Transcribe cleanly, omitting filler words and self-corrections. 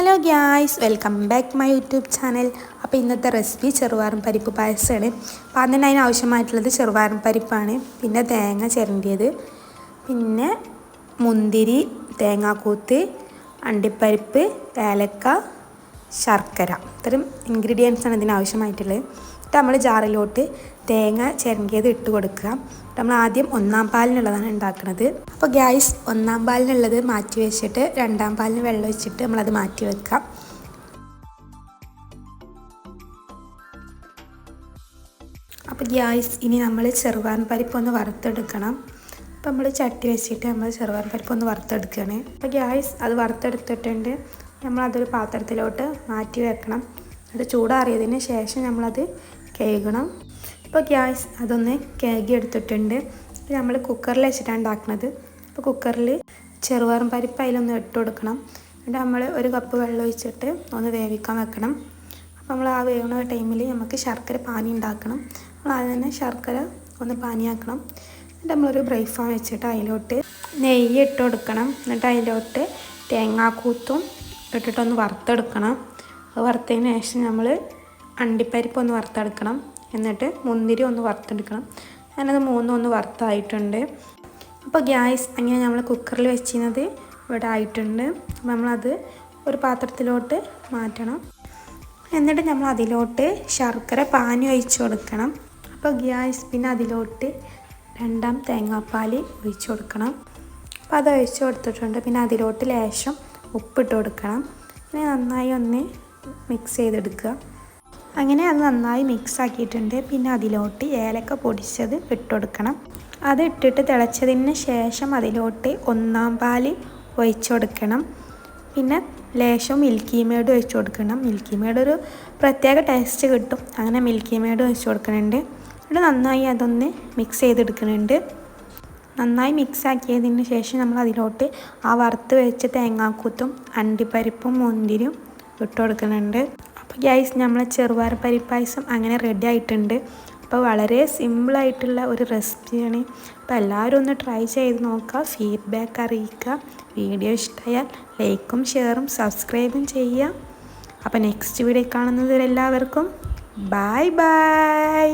Hello guys, welcome back my YouTube channel. അപ്പോൾ ഇന്നത്തെ recipe ചെറുപയറും പരിപ്പ് പായസമാണ്. അപ്പോൾ അതിന് ആവശ്യമായിട്ടുള്ളത് ചെറുപയറും പരിപ്പാണ്, പിന്നെ തേങ്ങ ചിരണ്ടിയത്, പിന്നെ മുന്തിരി, തേങ്ങാക്കൂത്ത്, അണ്ടിപ്പരിപ്പ്, ഏലക്ക, ശർക്കര. ഇത്തരം ഇൻഗ്രീഡിയൻസാണ് ഇതിന് ആവശ്യമായിട്ടുള്ളത്. എന്നിട്ട് നമ്മൾ ജാറിലോട്ട് തേങ്ങ ചിരണ്ടിയത് ഇട്ട് കൊടുക്കുക. നമ്മൾ ആദ്യം ഒന്നാം പാലിനുള്ളതാണ് ഉണ്ടാക്കുന്നത്. അപ്പോൾ ഗ്യാസ് ഒന്നാം പാലിനുള്ളത് മാറ്റി വെച്ചിട്ട് രണ്ടാം പാലിന് വെള്ളം ഒഴിച്ചിട്ട് നമ്മളത് മാറ്റി വെക്കാം. അപ്പോൾ ഗ്യാസ് ഇനി നമ്മൾ ചെറുപയർ പരിപ്പ് ഒന്ന് വറുത്തെടുക്കണം. അപ്പോൾ നമ്മൾ ചട്ടി വെച്ചിട്ട് നമ്മൾ ചെറുപയർ പരിപ്പ് ഒന്ന് വറുത്തെടുക്കുകയാണ്. അപ്പോൾ ഗ്യാസ് അത് വറുത്തെടുത്തിട്ടുണ്ട്. നമ്മളതൊരു പാത്രത്തിലോട്ട് മാറ്റി വെക്കണം. അത് ചൂടാറിയതിന് ശേഷം നമ്മളത് കഴുകണം. ഇപ്പോൾ ഗ്യാസ് അതൊന്ന് കഴുകി എടുത്തിട്ടുണ്ട്. നമ്മൾ കുക്കറിൽ വെച്ചിട്ടാണ് ഉണ്ടാക്കുന്നത്. അപ്പോൾ കുക്കറിൽ ചെറുപയർ പരിപ്പ് അതിലൊന്ന് ഇട്ട് കൊടുക്കണം. എന്നിട്ട് നമ്മൾ ഒരു കപ്പ് വെള്ളം ഒഴിച്ചിട്ട് ഒന്ന് വേവിക്കാൻ വെക്കണം. അപ്പോൾ നമ്മൾ ആ വേവുന്ന ടൈമിൽ നമുക്ക് ശർക്കര പാനി ഉണ്ടാക്കണം. നമ്മൾ ആദ്യം തന്നെ ശർക്കര ഒന്ന് പാനിയാക്കണം. എന്നിട്ട് നമ്മളൊരു ഫ്രൈ പാൻ വെച്ചിട്ട് അതിലോട്ട് നെയ്യ് ഇട്ട് കൊടുക്കണം. എന്നിട്ട് അതിലോട്ട് തേങ്ങാക്കൂത്തും ഇട്ടിട്ടൊന്ന് വറുത്തെടുക്കണം. അത് വറുത്തതിന് ശേഷം നമ്മൾ അണ്ടിപ്പരിപ്പ് ഒന്ന് വറുത്തെടുക്കണം. എന്നിട്ട് മുന്തിരി ഒന്ന് വറുത്തെടുക്കണം. ഞാനത് മൂന്നും ഒന്ന് വറുത്തായിട്ടുണ്ട്. അപ്പോൾ ഗ്യാസ് അങ്ങനെ നമ്മൾ കുക്കറിൽ വെച്ചിരുന്നത് ഇവിടെ ആയിട്ടുണ്ട്. അപ്പോൾ നമ്മളത് ഒരു പാത്രത്തിലോട്ട് മാറ്റണം. എന്നിട്ട് നമ്മൾ അതിലോട്ട് ശർക്കര പാനി ഒഴിച്ച് കൊടുക്കണം. അപ്പോൾ ഗ്യാസ് പിന്നെ അതിലോട്ട് രണ്ടാം തേങ്ങാപ്പാൽ ഒഴിച്ച് കൊടുക്കണം. അപ്പോൾ അത് ഒഴിച്ച് കൊടുത്തിട്ടുണ്ട്. പിന്നെ അതിലോട്ട് ലേശം ഉപ്പിട്ട് കൊടുക്കണം. പിന്നെ നന്നായി ഒന്ന് മിക്സ് ചെയ്തെടുക്കുക. അങ്ങനെ അത് നന്നായി മിക്സ് ആക്കിയിട്ടുണ്ട്. പിന്നെ അതിലോട്ട് ഏലക്ക പൊടിച്ചത് ഇട്ട് കൊടുക്കണം. അത് ഇട്ടിട്ട് തിളച്ചതിന് ശേഷം അതിലോട്ട് ഒന്നാം പാല് ഒഴിച്ച് കൊടുക്കണം. പിന്നെ ലേശം മിൽക്കി മേഡ് ഒഴിച്ച് കൊടുക്കണം. മിൽക്കി മേഡ് ഒരു പ്രത്യേക ടേസ്റ്റ് കിട്ടും. അങ്ങനെ മിൽക്കി മേഡ് ഒഴിച്ച് കൊടുക്കുന്നുണ്ട്. എന്നിട്ട് നന്നായി അതൊന്ന് മിക്സ് ചെയ്തെടുക്കുന്നുണ്ട്. നന്നായി മിക്സ് ആക്കിയതിന് ശേഷം നമ്മൾ അതിലോട്ട് ആ വറുത്ത് വെച്ച തേങ്ങാക്കൂത്തും അണ്ടിപ്പരിപ്പും മുന്തിരിയും ഇട്ട് കൊടുക്കുന്നുണ്ട്. അപ്പോൾ ഗ്യാസ് നമ്മൾ ചെറുപയർ പരിപ്പ് പായസം അങ്ങനെ റെഡി ആയിട്ടുണ്ട്. അപ്പോൾ വളരെ സിമ്പിളായിട്ടുള്ള ഒരു റെസിപ്പിയാണ്. അപ്പോൾ എല്ലാവരും ഒന്ന് ട്രൈ ചെയ്ത് നോക്കുക, ഫീഡ്ബാക്ക് അറിയിക്കുക. വീഡിയോ ഇഷ്ടമായാൽ ലൈക്കും ഷെയറും സബ്സ്ക്രൈബും ചെയ്യുക. അപ്പോൾ നെക്സ്റ്റ് വീഡിയോ കാണുന്നവരെല്ലാവർക്കും ബൈ ബൈ.